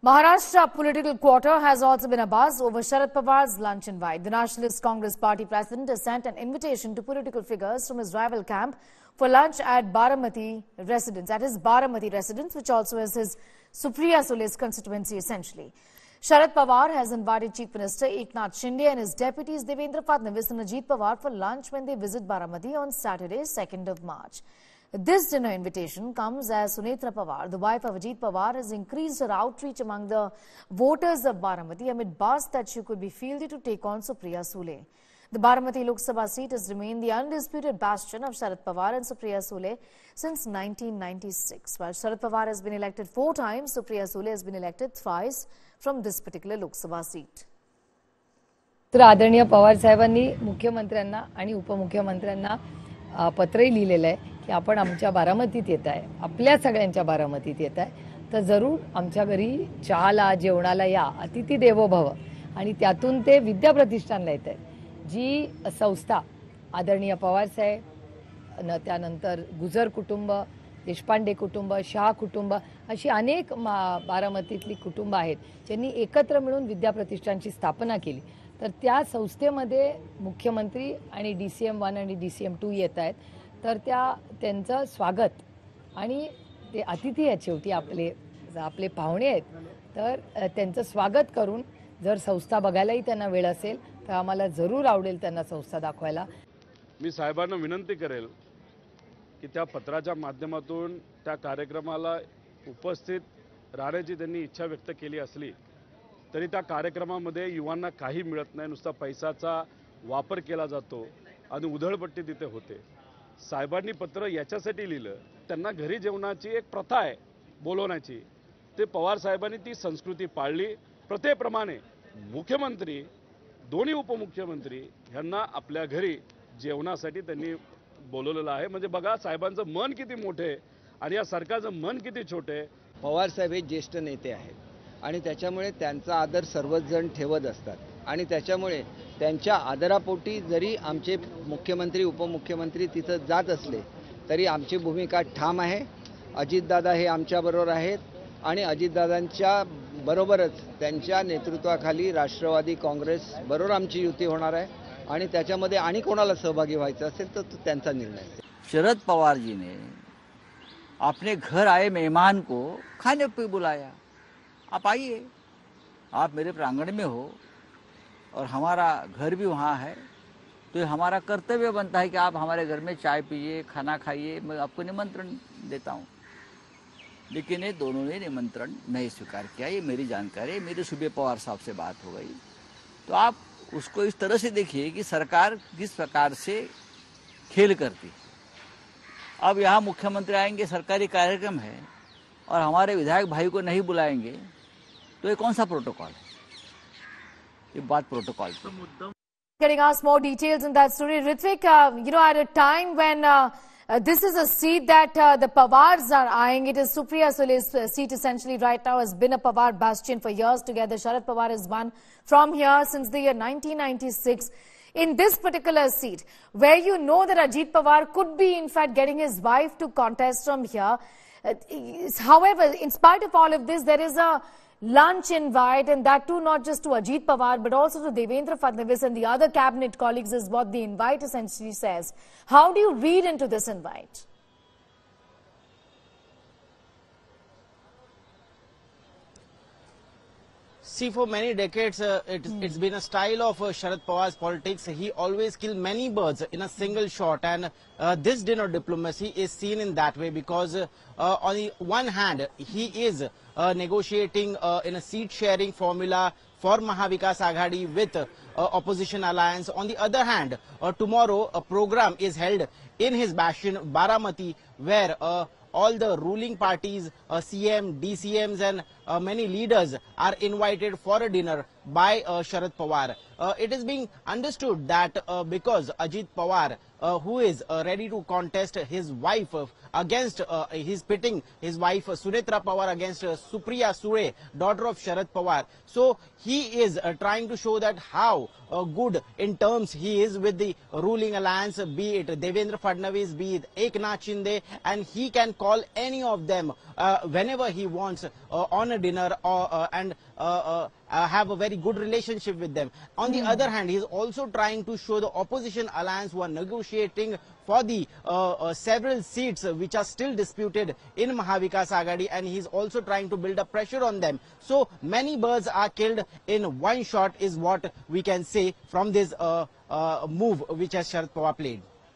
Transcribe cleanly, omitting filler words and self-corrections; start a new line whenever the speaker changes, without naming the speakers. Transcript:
Maharashtra political quarter has also been abuzz over Sharad Pawar's lunch invite. The Nationalist Congress Party president has sent an invitation to political figures from his rival camp for lunch at his Baramati residence, which also is his Supriya Sule's constituency essentially. Sharad Pawar has invited Chief Minister Eknath Shinde and his deputies Devendra Fadnavis and Ajit Pawar for lunch when they visit Baramati on Saturday, 2nd of March. This dinner invitation comes as Sunetra Pawar, the wife of Ajit Pawar, has increased her outreach among the voters of Baramati amid buzz that she could be fielded to take on Supriya Sule. The Baramati Lok Sabha seat has remained the undisputed bastion of Sharad Pawar and Supriya Sule since 1996. While Sharad Pawar has been elected 4 times, Supriya Sule has been elected thrice from this particular Lok Sabha seat.
तर आदरणीय पवार साहेबांनी मुख्यमंत्र्यांना आणि उपमुख्यमंत्र्यांना पत्रही लिहिलेलं आहे की आपण आमच्या बारामतीत येत आहे, आपल्या सगळ्यांच्या बारामतीत येत आहे, तर जरूर आमच्या घरी चहाला जेवणाला या, अतिथी देवो भव. आणि त्यातून ते विद्या प्रतिष्ठानला येत आहे, जी संस्था आदरणीय पवार साहेब, त्यानंतर गुजर कुटुंब, देशपांडे कुटुंब, शाह कुटुंब अशी अनेक बारामतीतली कुटुंब आहेत ज्यांनी एकत्र मिळून विद्या प्रतिष्ठानची स्थापना केली. तर त्या संस्थेमध्ये मुख्यमंत्री आणि DCM-1 आणि DCM-2 येत आहेत. तर त्यांचं स्वागत आणि ते अतिथी आहेत, शेवटी आपले पाहुणे आहेत, तर त्यांचं स्वागत करून जर संस्था बघायलाही त्यांना वेळ असेल तर आम्हाला जरूर आवडेल त्यांना संस्था दाखवायला.
मी साहेबांना विनंती करेल की त्या पत्राच्या माध्यमातून त्या कार्यक्रमाला उपस्थित राहण्याची त्यांनी इच्छा व्यक्त केली असली तरी त्या कार्यक्रमामध्ये युवांना काही मिळत नाही, नुसता पैशाचा वापर केला जातो आणि उधळपट्टी तिथे होते. साहेबांनी पत्र याच्यासाठी लिहिलं, त्यांना घरी जेवणाची एक प्रथा आहे बोलवण्याची, ते पवार साहेबांनी ती संस्कृती पाळली. प्रथेप्रमाणे मुख्यमंत्री, दोन्ही उपमुख्यमंत्री यांना आपल्या घरी जेवणासाठी त्यांनी बोलवलेलं आहे. म्हणजे बघा साहेबांचं मन किती मोठे आणि या सरकारचं मन किती छोटे.
पवार साहेब हे ज्येष्ठ नेते आहेत आणि त्याच्यामुळे त्यांचा आदर सर्वच जण ठेवत असतात आणि त्याच्यामुळे त्यांच्या आदरापोटी जरी आमचे मुख्यमंत्री उपमुख्यमंत्री तिथं जात असले तरी आमची भूमिका ठाम आहे. अजितदादा हे आमच्याबरोबर आहेत आणि अजितदादांच्या बरोबरच त्यांच्या नेतृत्वाखाली राष्ट्रवादी काँग्रेस बरोबर आमची युती होणार आहे आणि त्याच्यामध्ये आणि कोणाला सहभागी व्हायचं असेल तर तो त्यांचा निर्णय आहे.
शरद पवार जी ने अपने घर आए मेहमान को खाने पे बुलाया, आप आइए, आप मेरे प्रांगण में हो और हमारा घर भी वहाँ है, तो ये हमारा कर्तव्य बनता है कि आप हमारे घर में चाय पीजिए, खाना खाइए, मैं आपको निमंत्रण देता हूँ. लेकिन ये दोनों ने निमंत्रण नहीं स्वीकार किया. ये मेरी जानकारी है, मेरे सूबे पवार साहब से बात हो गई. तो आप उसको इस तरह से देखिए कि सरकार किस प्रकार से खेल करती. अब यहाँ मुख्यमंत्री आएंगे, सरकारी कार्यक्रम है और हमारे विधायक भाई को नहीं बुलाएंगे तो ये कौन सा प्रोटोकॉल है? ये बात प्रोटोकॉल पे.
Getting us more details in that story, Ritvik, at a time when this is a seat that the Pawars are eyeing, it is Supriya Sule's seat essentially right now, has been a Pawar bastion for years together. Sharad Pawar has won from here since the year 1996. In this particular seat, where you know that Ajit Pawar could be in fact getting his wife to contest from here, however, in spite of all of this, there is a lunch invite, and that too not just to Ajit Pawar but also to Devendra Fadnavis and the other cabinet colleagues is what the invite essentially says. How do you read into this invite?
See, for many decades, it's been a style of Sharad Pawar's politics. He always killed many birds in a single shot, and this dinner diplomacy is seen in that way because on the one hand, he is negotiating in a seat-sharing formula for Mahavikas Aghadi with opposition alliance. On the other hand, tomorrow a program is held in his bastion, Baramati, where all the ruling parties, CM, DCMs and many leaders are invited for a dinner by Sharad Pawar. It is being understood that because Ajit Pawar, who is ready to contest his wife against, he's pitting his wife Sunetra Pawar against Supriya Sule, daughter of Sharad Pawar. So he is trying to show that how good in terms he is with the ruling alliance, be it Devendra Fadnavis, be it Eknath Shinde, and he can call any of them whenever he wants on a a dinner and have a very good relationship with them. On the other hand, he is also trying to show the opposition alliance who are negotiating for the several seats which are still disputed in Mahavikas Aghadi, and he is also trying to build up pressure on them. So many birds are killed in one shot is what we can say from this move which has Sharad Pawar played.